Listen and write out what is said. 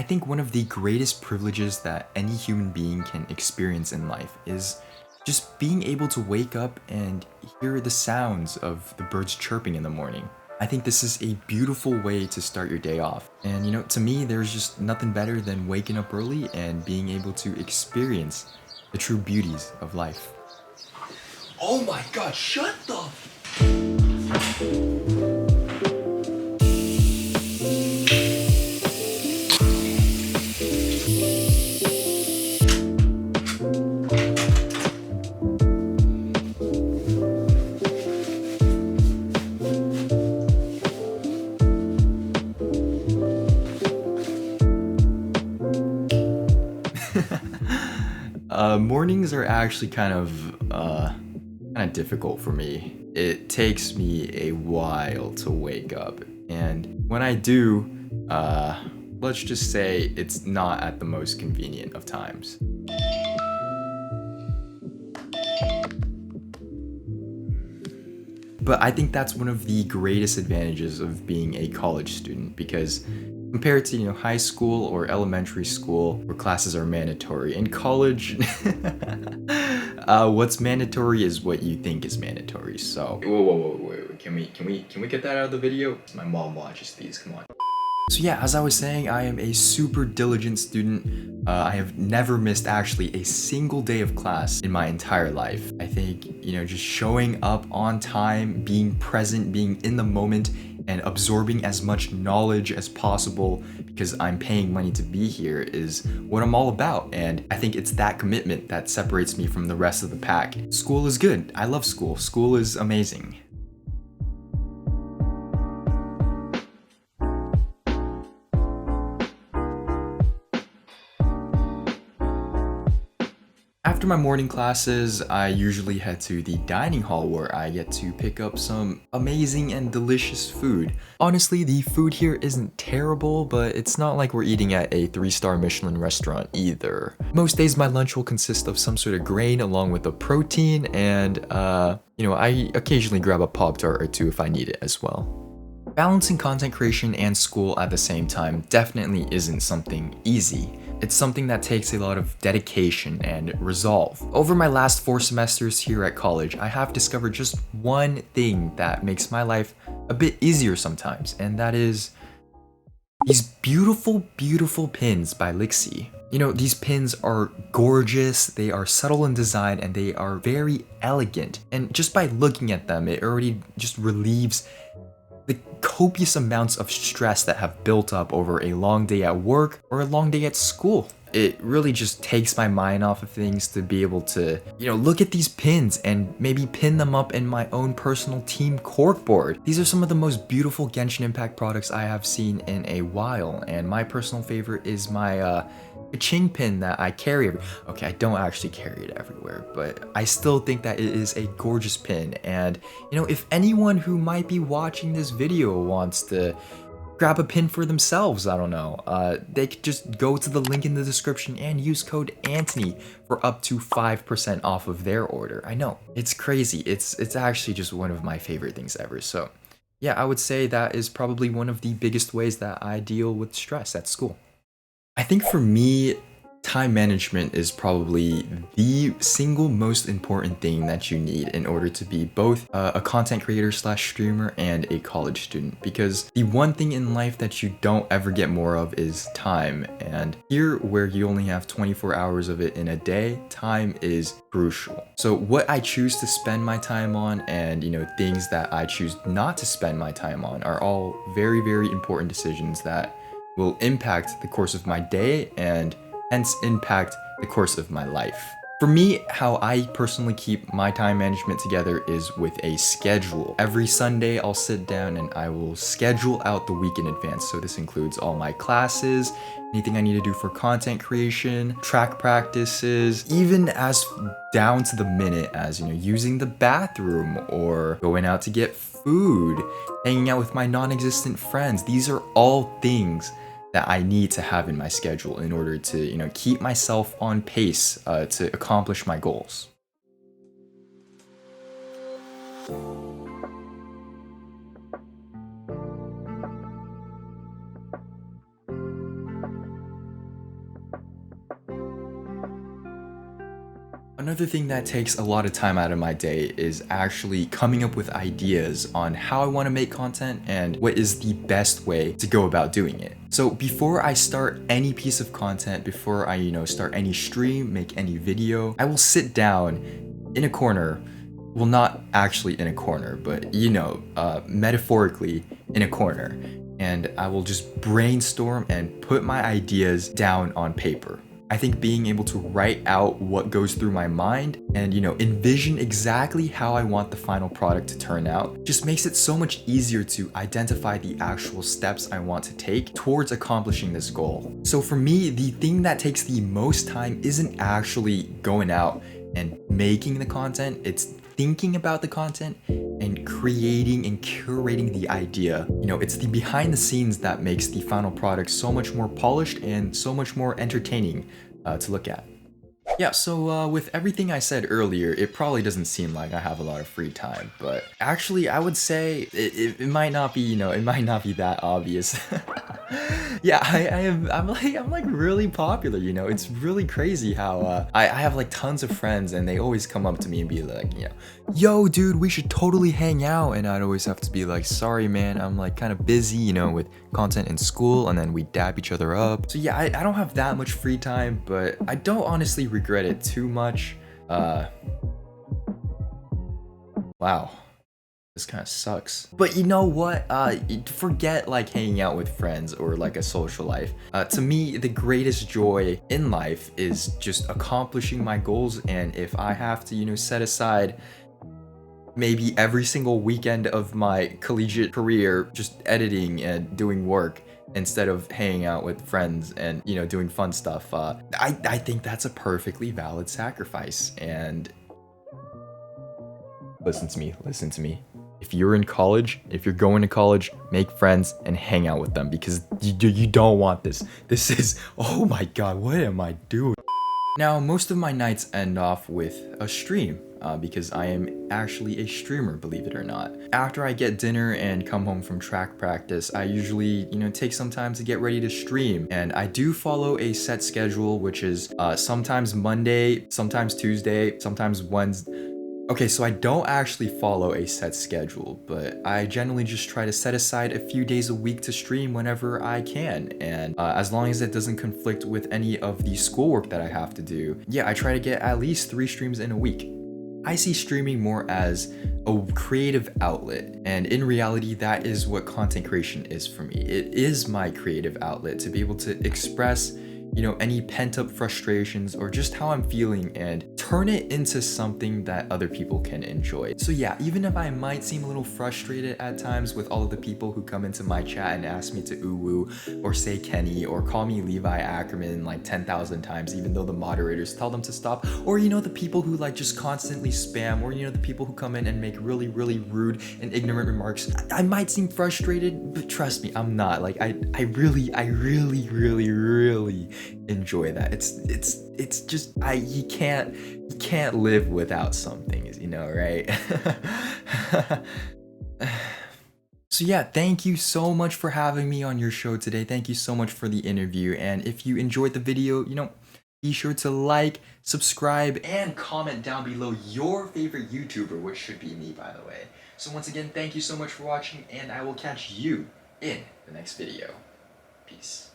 I think one of the greatest privileges that any human being can experience in life is just being able to wake up and hear the sounds of the birds chirping in the morning. I think this is a beautiful way to start your day off. And to me, there's just nothing better than waking up early and being able to experience the true beauties of life. Oh my god, shut the... Mornings are actually kind of difficult for me. It takes me a while to wake up, and when I do, let's just say it's not at the most convenient of times. But I think that's one of the greatest advantages of being a college student, because compared to high school or elementary school where classes are mandatory, in college what's mandatory is what you think is mandatory. So whoa, can we get that out of the video? My mom watches these, come on. So yeah, as I was saying, I am a super diligent student. I have never missed actually a single day of class in my entire life. I think, just showing up on time, being present, being in the moment, and absorbing as much knowledge as possible because I'm paying money to be here is what I'm all about. And I think it's that commitment that separates me from the rest of the pack. School is good. I love school. School is amazing. After my morning classes, I usually head to the dining hall where I get to pick up some amazing and delicious food. Honestly, the food here isn't terrible, but it's not like we're eating at a 3-star Michelin restaurant either. Most days my lunch will consist of some sort of grain along with a protein, and I occasionally grab a Pop-Tart or two if I need it as well. Balancing content creation and school at the same time definitely isn't something easy. It's something that takes a lot of dedication and resolve. Over my last 4 semesters here at college, I have discovered just one thing that makes my life a bit easier sometimes, and that is these beautiful, beautiful pins by Lixi. These pins are gorgeous, they are subtle in design, and they are very elegant. And just by looking at them, it already just relieves the copious amounts of stress that have built up over a long day at work or a long day at school. It really just takes my mind off of things to be able to, look at these pins and maybe pin them up in my own personal team corkboard. These are some of the most beautiful Genshin Impact products I have seen in a while, and my personal favorite is my Ching pin that I carry okay, I don't actually carry it everywhere, but I still think that it is a gorgeous pin. And if anyone who might be watching this video wants to grab a pin for themselves, I don't know, they could just go to the link in the description and use code Antony for up to 5% off of their order. I know, it's crazy. It's actually just one of my favorite things ever. So yeah, I would say that is probably one of the biggest ways that I deal with stress at school. I think for me, time management is probably the single most important thing that you need in order to be both a content creator slash streamer and a college student, because the one thing in life that you don't ever get more of is time. And here, where you only have 24 hours of it in a day, time is crucial. So what I choose to spend my time on and things that I choose not to spend my time on are all very, very important decisions that will impact the course of my day and hence impact the course of my life. For me, how I personally keep my time management together is with a schedule. Every Sunday, I'll sit down and I will schedule out the week in advance. So this includes all my classes, anything I need to do for content creation, track practices, even as down to the minute as, using the bathroom or going out to get food, hanging out with my non-existent friends. These are all things that I need to have in my schedule in order to, keep myself on pace to accomplish my goals. Another thing that takes a lot of time out of my day is actually coming up with ideas on how I want to make content and what is the best way to go about doing it. So before I start any piece of content, before I, start any stream, make any video, I will sit down in a corner. Well, not actually in a corner, but metaphorically in a corner. And I will just brainstorm and put my ideas down on paper. I think being able to write out what goes through my mind and, envision exactly how I want the final product to turn out just makes it so much easier to identify the actual steps I want to take towards accomplishing this goal. So for me, the thing that takes the most time isn't actually going out and making the content, it's thinking about the content and creating and curating the idea. It's the behind the scenes that makes the final product so much more polished and so much more entertaining to look at. Yeah, so with everything I said earlier, it probably doesn't seem like I have a lot of free time, but actually I would say it might not be, it might not be that obvious. Yeah, I'm like really popular, it's really crazy how I have like tons of friends and they always come up to me and be like, yo dude, we should totally hang out, and I'd always have to be like, sorry man, I'm like kind of busy, with content in school, and then we dab each other up. So yeah, I don't have that much free time, but I don't honestly regret it too much. Wow. This kind of sucks. But you know what? Forget like hanging out with friends or like a social life. To me, the greatest joy in life is just accomplishing my goals, and if I have to, set aside maybe every single weekend of my collegiate career just editing and doing work instead of hanging out with friends and, doing fun stuff, I think that's a perfectly valid sacrifice. And listen to me. If you're in college, if you're going to college, make friends and hang out with them, because you don't want this. This is, oh my god, what am I doing? Now, most of my nights end off with a stream, because I am actually a streamer, believe it or not. After I get dinner and come home from track practice, I usually, take some time to get ready to stream. And I do follow a set schedule, which is sometimes Monday, sometimes Tuesday, sometimes Wednesday. Okay, so I don't actually follow a set schedule, but I generally just try to set aside a few days a week to stream whenever I can. And as long as it doesn't conflict with any of the schoolwork that I have to do, yeah, I try to get at least 3 streams in a week. I see streaming more as a creative outlet, and in reality, that is what content creation is for me. It is my creative outlet to be able to express any pent-up frustrations or just how I'm feeling and turn it into something that other people can enjoy. So yeah, even if I might seem a little frustrated at times with all of the people who come into my chat and ask me to ooh-woo or say Kenny or call me Levi Ackerman like 10,000 times, even though the moderators tell them to stop, or the people who like just constantly spam, or the people who come in and make really, really rude and ignorant remarks, I might seem frustrated, but trust me, I'm not. Like I really enjoy that. It's just you can't live without some things, right? So yeah, thank you so much for having me on your show today. Thank you so much for the interview, and if you enjoyed the video, be sure to like, subscribe, and comment down below your favorite YouTuber, which should be me, by the way. So once again, thank you so much for watching, and I will catch you in the next video. Peace.